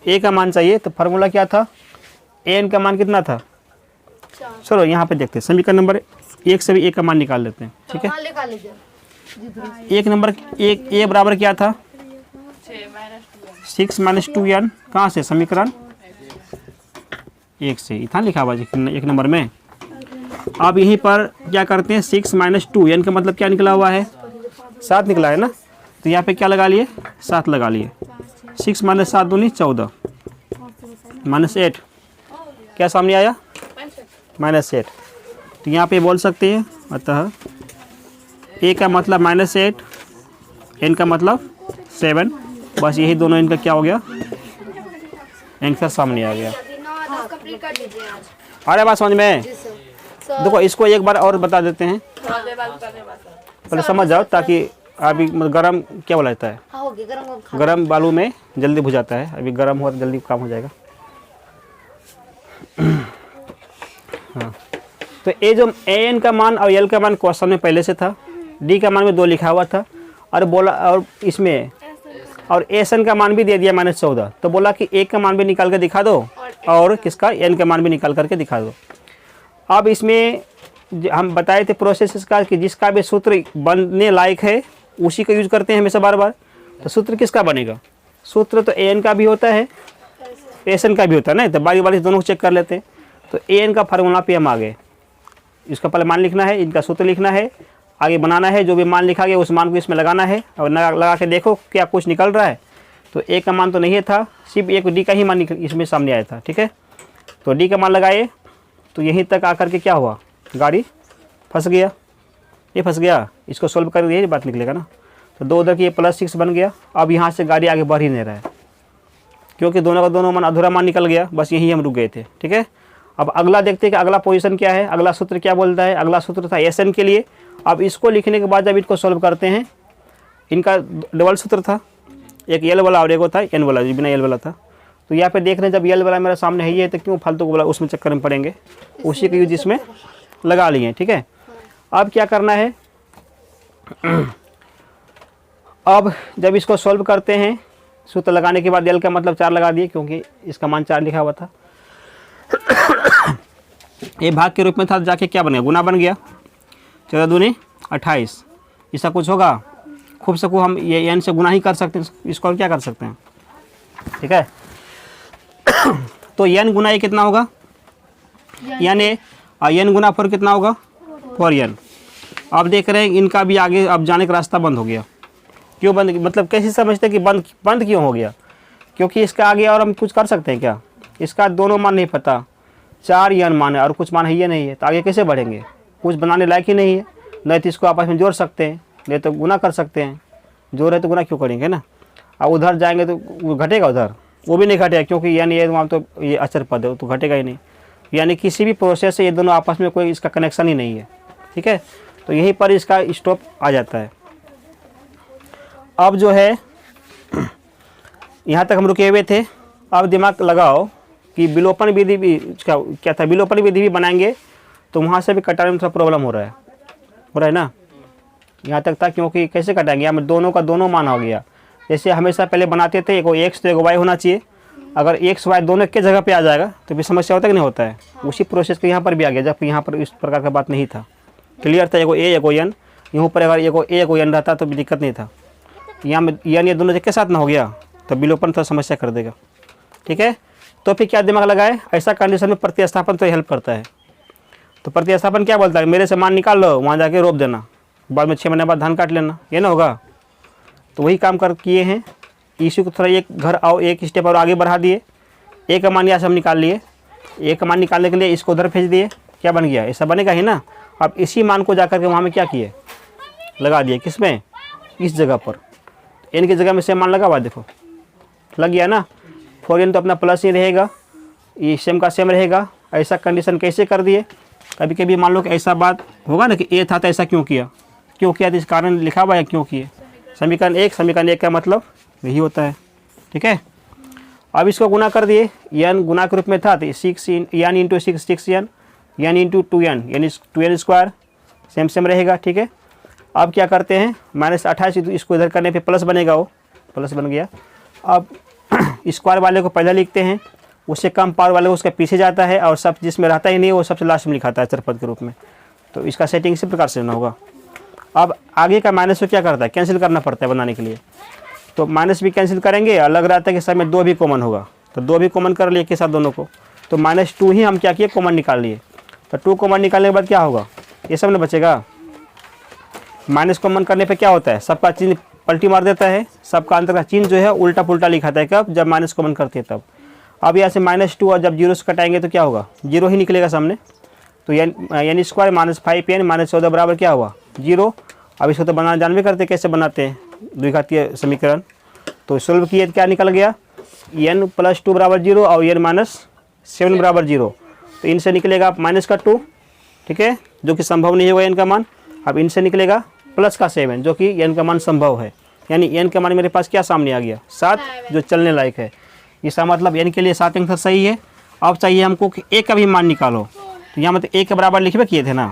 a का मान चाहिए, तो फार्मूला क्या था, n का मान कितना था, चलो यहाँ पे देखते हैं, समीकरण नंबर 1 से भी a का मान निकाल लेते हैं, ठीक है। एक नंबर a बराबर क्या था 6 माइनस 2n, कहाँ से, समीकरण 1 से, इतना लिखा हुआ है 1 नंबर में। अब यहीं पर क्या करते हैं, 6 माइनस 2n का मतलब क्या निकला हुआ है 7 निकला है ना, तो यहाँ पे क्या लगा लिए 7 लगा लिए, 6 माइनस 7 दूनी 14 माइनस 8, क्या सामने आया -8, तो यहाँ पे बोल सकते हैं, अतः a का मतलब -8, n का मतलब 7, बस यही दोनों इनका क्या हो गया, आंसर सामने आ गया। आ रहा बात समझ में? देखो इसको एक बार और बता देते हैं, पहले समझ जाओ ताकि अभी गरम क्या बोला जाता है, हाँ, हो गया गरम गरम बालू में जल्दी भुजाता है, अभी गरम हुआ तो जल्दी काम हो जाएगा। हाँ, तो ये जो एन का मान और एल का मान क्वेश्चन में पहले से था, डी का मान में 2 लिखा हुआ था, और बोला और इसमें और एस एन का मान भी दे दिया -14, तो बोला कि ए का मान भी निकाल कर दिखा दो और किसका एन का मान भी निकाल करके दिखा दो। अब इसमें हम बताए थे प्रोसेस इसका कि जिसका भी सूत्र बनने लायक है उसी का यूज करते हैं हमेशा बार बार। तो सूत्र किसका बनेगा? सूत्र तो ए एन का भी होता है, एस एन का भी होता है ना, तो बारी बारी दोनों को चेक कर लेते हैं। तो ए एन का फार्मूला पे हम आ गए, इसका पहले मान लिखना है, इनका सूत्र लिखना है, आगे बनाना है, जो भी मान लिखा गया उस मान को इसमें लगाना है और लगा के देखो क्या कुछ निकल रहा है। तो ए का मान तो नहीं था, सिर्फ एक डी का ही मान इसमें सामने आया था, ठीक है। तो डी का मान लगाए तो यहीं तक आकर के क्या हुआ, गाड़ी फंस गया, ये फंस गया, इसको सोल्व कर दिए बात निकलेगा ना। तो 2 उधर की ये +6 बन गया। अब यहाँ से गाड़ी आगे बढ़ ही नहीं रहा है क्योंकि दोनों का दोनों मान अधूरा मान निकल गया, बस यहीं हम रुक गए थे, ठीक है। अब अगला देखते हैं कि अगला पोजीशन क्या है, अगला सूत्र क्या बोलता है। अगला सूत्र था एस एन के लिए। अब इसको लिखने के बाद जब इसको सॉल्व करते हैं, इनका डबल सूत्र था, एक एल वाला और एक था एन वाला, बिना एल वाला था। तो यहाँ पे देख रहे हैं जब एल वाला मेरा सामने है ही है तो क्यों फालतू को बोला उसमें चक्कर में पड़ेंगे, उसी के यूज इसमें लगा लिए, ठीक है। अब क्या करना है, अब जब इसको सॉल्व करते हैं सूत्र लगाने के बाद एल का मतलब 4 लगा दिए क्योंकि इसका मान 4 लिखा हुआ था। ये भाग के रूप में था, जाके क्या बन गया, गुना बन गया। 14 दूनी 28, ऐसा कुछ होगा। खूब से खूब हम ये एन से गुना ही कर सकते हैं, इसको और क्या कर सकते हैं, ठीक है। तो एन गुना ये कितना होगा, यानी एन गुना 4 कितना होगा, 4n। अब देख रहे हैं इनका भी आगे अब जाने का रास्ता बंद हो गया। क्यों बंद, मतलब कैसे समझते हैं कि बंद क्यों हो गया? क्योंकि इसका आगे और हम कुछ कर सकते हैं क्या? इसका दोनों मान नहीं पता, 4 n मान है और कुछ मान है ये नहीं है, तो आगे कैसे बढ़ेंगे? कुछ बनाने लायक ही नहीं है। नहीं तो इसको आपस में जोड़ सकते हैं, नहीं तो गुना कर सकते हैं। जोड़ है तो गुना क्यों करेंगे ना। अब उधर जाएंगे तो घटेगा, उधर वो भी नहीं घटेगा क्योंकि यानी ये वहाँ तो ये अचर पद है तो घटेगा ही नहीं। यानी किसी भी प्रोसेस से ये दोनों आपस में कोई इसका कनेक्शन ही नहीं है, ठीक है। तो यहीं पर इसका स्टॉप आ जाता है। अब जो है यहाँ तक हम रुके हुए थे। अब दिमाग लगाओ कि विलोपन विधि भी क्या था, विलोपन विधि भी बनाएंगे तो वहाँ से भी कटाने में थोड़ा प्रॉब्लम हो रहा है ना। यहाँ तक था क्योंकि कैसे कटाएंगे, यहाँ में दोनों का दोनों मान हो गया। जैसे हमेशा पहले बनाते थे एगो एक्स तो एगो वाई होना चाहिए। अगर एक्स वाई दोनों एक जगह पे आ जाएगा तो भी समस्या होता है कि नहीं होता है। उसी प्रोसेस के यहाँ पर भी आ गया, जबकि यहाँ पर इस प्रकार का बात नहीं था। क्लियर था, एगो ए एगो एन, यहाँ पर अगर एगो ए एगो एन रहता तो भी दिक्कत नहीं था। यहाँ में एन ये दोनों एक साथ ना हो गया तो विलोपन थोड़ा समस्या कर देगा, ठीक है। तो फिर क्या दिमाग लगाए, ऐसा कंडीशन में प्रतिस्थापन तो हेल्प करता है। तो प्रतिस्थापन क्या बोलता है, मेरे से मान निकाल लो, वहाँ जाके रोप देना, बाद में 6 महीने बाद धान काट लेना, ये ना होगा। तो वही काम कर किए हैं। इसी को थोड़ा एक घर आओ एक स्टेप और आगे बढ़ा दिए। ए का मान यहाँ से हम निकाल लिए, ए का मान निकालने के लिए इसको उधर भेज दिए, क्या बन गया, ऐसा बनेगा ही ना। अब इसी मान को जाकर के वहाँ में क्या किए, लगा दिए, किसमें, इस जगह पर। एन की जगह में सेम मान लगा हुआ, देखो लग गया ना। 4n तो अपना प्लस ही रहेगा, ये सेम का सेम रहेगा। ऐसा कंडीशन कैसे कर दिए, कभी कभी मान लो कि ऐसा बात होगा ना कि ए था तो ऐसा क्यों किया तो इस कारण लिखा हुआ है क्यों किए। समीकरण 1 का मतलब यही होता है, ठीक है। अब इसको गुना कर दिए, n गुना के रूप में था तो 6 n into 6 n into 2n यानी 2n स्क्वायर सेम रहेगा, ठीक है। अब क्या करते हैं, -28 इसको इधर करने पे प्लस बनेगा, वो प्लस बन गया। अब स्क्वायर वाले को पहले लिखते हैं, उससे कम पावर वाले को उसके पीछे जाता है और सब जिसमें रहता ही नहीं वो सबसे लास्ट में लिखाता है चरपद के रूप में। तो इसका सेटिंग इसी प्रकार से होना होगा। अब आगे का माइनस को क्या करता है, कैंसिल करना पड़ता है बनाने के लिए। तो माइनस भी कैंसिल करेंगे, अलग रहता है कि सब में 2 भी कॉमन होगा, तो 2 भी कॉमन कर लिए के साथ दोनों को। तो -2 ही हम क्या किए, कॉमन निकाल लिए। तो 2 कॉमन निकालने के बाद क्या होगा, ये सब ना बचेगा। माइनस कॉमन करने पे क्या होता है, सबका चिन्ह पलटी मार देता है, सबका अंतर का चिन्ह जो है उल्टा पुल्टा लिखाता है, कब, जब माइनस कॉमन करते हैं तब। अब यहाँ से -2 और जब 0 से कटाएंगे तो क्या होगा, 0 ही निकलेगा सामने। तो यानी स्क्वायर -5n -14 बराबर क्या हुआ, 0। अब इसको तो बनाना जानवे करते कैसे बनाते हैं, द्विघातीय समीकरण। तो सोल्व किए क्या निकल गया, n + 2 बराबर 0 और n - 7 बराबर 0। तो इनसे निकलेगा माइनस का 2, ठीक है, जो कि संभव नहीं होगा n का मान। अब इनसे निकलेगा प्लस का 7 जो कि n का मान संभव है, यानी n का मान मेरे पास क्या सामने आ गया 7, जो चलने लायक है। इसका मतलब n के लिए 7 आंसर सही है। अब चाहिए हमको कि a का भी मान निकालो, तो यहाँ मतलब a के बराबर लिखबे किए थे ना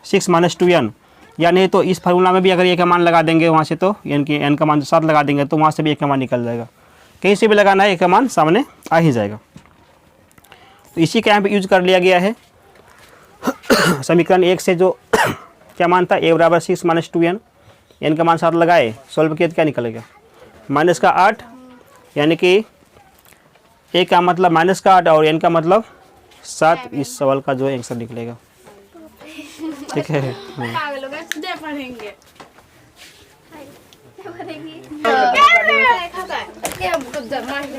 6 - 2n, या नहीं तो इस फार्मूला में भी अगर a का मान लगा देंगे वहाँ से तो n का मान 7 लगा देंगे तो वहाँ से भी a का मान निकल जाएगा। कहीं से भी लगाना है a का मान सामने आ ही जाएगा। तो इसी का यहाँ पे यूज कर लिया गया है। समीकरण 1 से जो क्या मान था a बराबर 6 - 2n, n का मान 7 लगाए, सॉल्व किया तो क्या निकलेगा माइनस का 8, यानी कि a का मतलब माइनस का 8 और n का मतलब 7। इस सवाल का जो आंसर निकलेगा, ठीक है। पागल हो गए, दे पढ़ेंगे।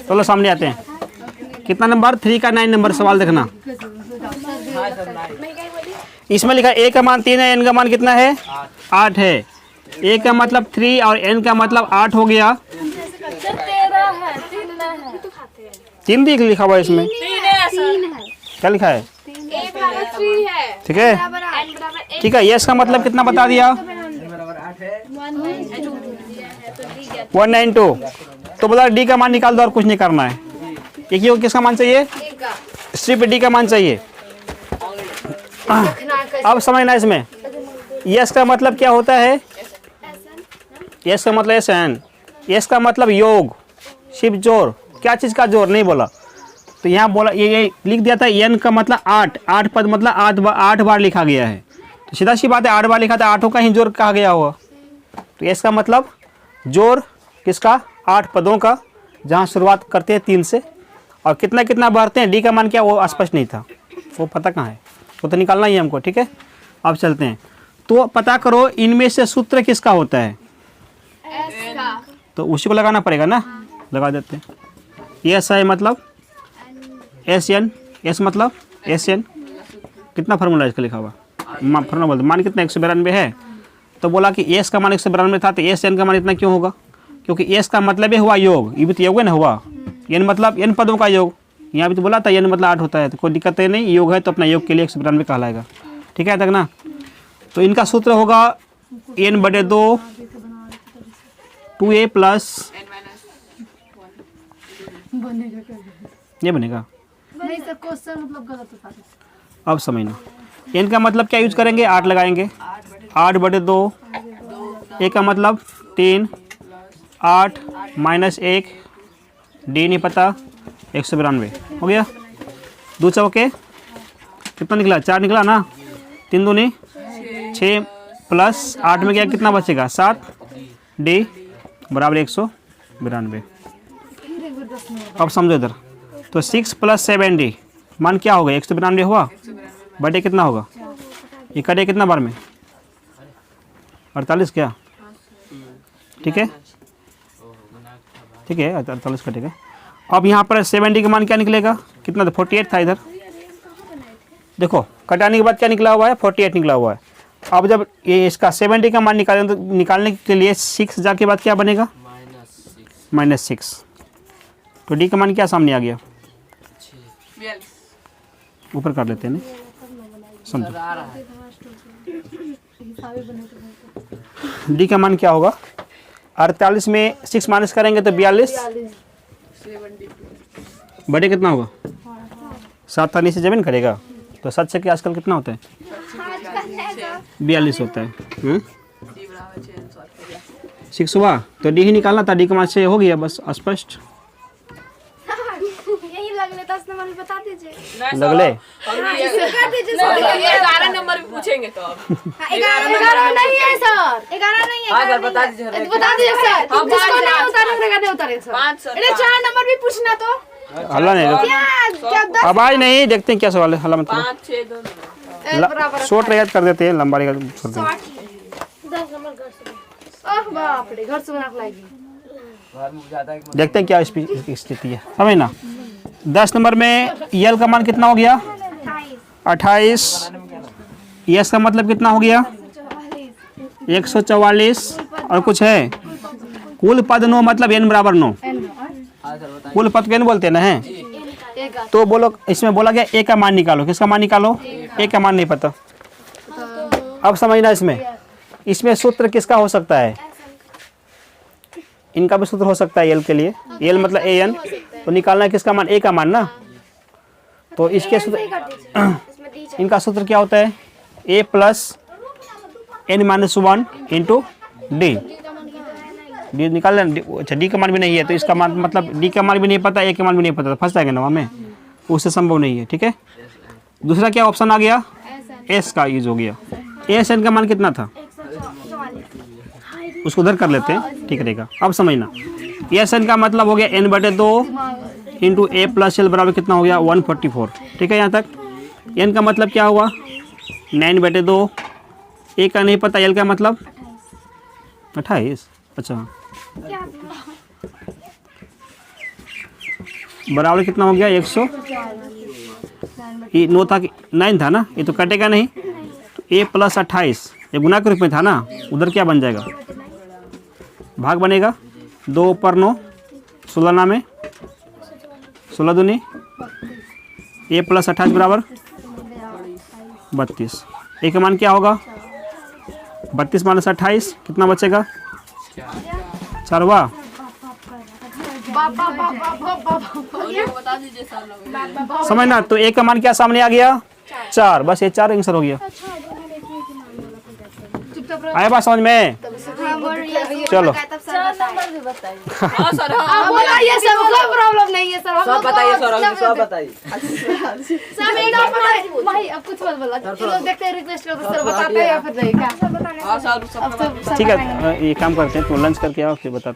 चलो सामने आते हैं। कितना नंबर 3 का 9 नंबर सवाल देखना। इसमें लिखा a का मान 3 है, n का मान कितना है 8 है। a का मतलब 3 और n का मतलब 8 हो गया। 3 लिखा हुआ है इसमें, क्या लिखा है, ठीक है, ठीक है। यस का मतलब कितना बता दिया 192। तो बोला डी का मान निकाल दो और कुछ नहीं करना है। एक ही किसका मान चाहिए, सिर्फ डी का मान चाहिए। अब समझना इसमें यस का मतलब क्या होता है, यस का मतलब SN, यस का मतलब योग, सिर्फ जोर, क्या चीज़ का जोर नहीं बोला। तो यहाँ बोला ये लिख दिया था n का मतलब 8 पद मतलब 8 बार लिखा गया है। तो सीधा सी बात है 8 बार लिखा था, 8 का ही जोर कहा गया होगा। तो यस का मतलब जोर किसका 8 पदों का, जहाँ शुरुआत करते हैं 3 से और कितना कितना बढ़ते हैं। डी का मान क्या वो स्पष्ट नहीं था, वो पता कहाँ है, वो तो निकालना ही है हमको, ठीक है। अब चलते हैं, तो पता करो इनमें से सूत्र किसका होता है, तो उसी को लगाना पड़ेगा ना, लगा देते हैं। यस है मतलब SN, एस मतलब SN, कितना फार्मूला इसका लिखा हुआ फार्मूला बोलते मान कितना 192 है। तो बोला कि एस का मान 192 था, तो SN का मान इतना क्यों होगा, क्योंकि एस का मतलब ही हुआ योग, ये भी तो योग है ना हुआ, n मतलब n पदों का योग। यहाँ भी तो बोला था n मतलब 8 होता है, तो कोई दिक्कत नहीं, योग है तो अपना योग के लिए 192 कहलाएगा, ठीक है तक ना। तो इनका सूत्र होगा n/2 2a प्लस ये बनेगा नहीं सर, क्वेश्चन मतलब गलत था। अब समझना n का मतलब क्या यूज करेंगे 8 लगाएंगे, 8/2, a का मतलब 3, 8 -1, डी नहीं पता, 192 हो गया। 2 चौके कितना निकला 4 निकला ना, 3 दूनी 6 प्लस 8 में गया कितना बचेगा 7, डी बराबर 192। अब समझो इधर, तो 6 + 7 डी मान क्या होगा 192 हुआ, बटे कितना होगा, ये कटे कितना बार में 48 क्या, ठीक है, ठीक है 48 कटेगा। अब यहाँ पर 7D का मान क्या निकलेगा, कितना था 48 था इधर, देखो कटाने के बाद क्या निकला हुआ है 48 निकला हुआ है। अब जब ये इसका 7D का मान निकालें तो निकालने के लिए 6 जाके बाद क्या बनेगा -6, तो डी का मान क्या सामने आ गया, ऊपर कर लेते हैं ना, समझो डी का मान क्या होगा 48 में 6 माइनस करेंगे तो 42, बड़े कितना होगा 7 था नीचे जमीन करेगा, तो 7 से आजकल कितना होता है 42 होता है। 6 हुआ तो डी ही निकालना था, डी का मान से हो गया बस स्पष्ट, यही लगले 10 नंबर बता दीजिए, लगले 11 नंबर भी पूछेंगे तो अब 11 नहीं है सर, 11 नहीं है, सर बता दीजिए, बता दीजिए सर, जिसको ना उतारेगा दे उतारेगा सर। 500 अरे 4 नंबर भी पूछना तो हल्ला नहीं क्या 10 अब आज नहीं देखते हैं क्या सवाल है, हल्ला मत करो, 5 6 2 बराबर शॉर्ट याद कर देते हैं, लंबा याद छोड़ देते हैं। 10 नंबर घर से, ओह बाप रे घर से बना के लाएगी। घर में ज्यादा है देखते हैं क्या स्थिति है, समझ ना। 10 नंबर में यल का मान कितना हो गया 28, यस का मतलब कितना हो गया 144 और कुछ है, कुल पद 9 मतलब n बराबर 9, कुल पद को n बोलते हैं ना है, तो बोलो इसमें बोला गया ए का मान निकालो, किसका मान निकालो, ए का मान नहीं पता। अब समझना इसमें सूत्र किसका हो सकता है, इनका भी सूत्र हो सकता है एल के लिए, एल मतलब ए एन, तो निकालना है किसका मान, ए का मान ना। तो इसके सूत्र इनका सूत्र क्या होता है, A plus N minus 1 into D. D निकाल लेना, अच्छा डी का मान भी नहीं है तो इसका मान मतलब डी का मान भी नहीं पता, ए का मान भी नहीं पता, तो फंस जाएंगे ना हमें, उससे संभव नहीं है। ठीक है, दूसरा क्या ऑप्शन आ गया, एस का यूज हो गया। एस एन का मान कितना था, उसको उधर कर लेते हैं, ठीक रहेगा। अब समझना, एस एन का मतलब हो गया एन बटे 2 इंटू ए प्लस एल बराबर कितना हो गया 144। ठीक है, यहाँ तक। एन का मतलब क्या हुआ 9 बटे 2, ए का नहीं पता, एल का मतलब 28। अच्छा बराबर कितना हो गया 100, ये 9 था 9 था ना, ये तो कटेगा नहीं, तो ए प्लस 28 ये गुना के रूप में था ना, उधर क्या बन जाएगा, भाग बनेगा, 2 ऊपर 9, 16 ना में 16 दूनी, ए प्लस 28 बराबर 32। ए का मान क्या होगा 32 माइनस 28 कितना बचेगा, 4वां। बता दीजिए सर लोग। समझना, तो ए का मान क्या सामने आ गया 4, बस ये 4 आंसर हो गया। आया बात समझ में, चलो हाँ सर, हाँ बोलिए सर, कोई प्रॉब्लम नहीं है सर, सब बताइए सर, सब बताइए। सब एकदम बताइए भाई, अब कुछ मत बोला, ये लोग देखते हैं रिक्वेस्ट करते सर बताते हैं या फिर नहीं क्या, हाँ सर, सब अब सब ठीक है, ये काम करते हैं, तो लंच करके आओ फिर बताते हैं।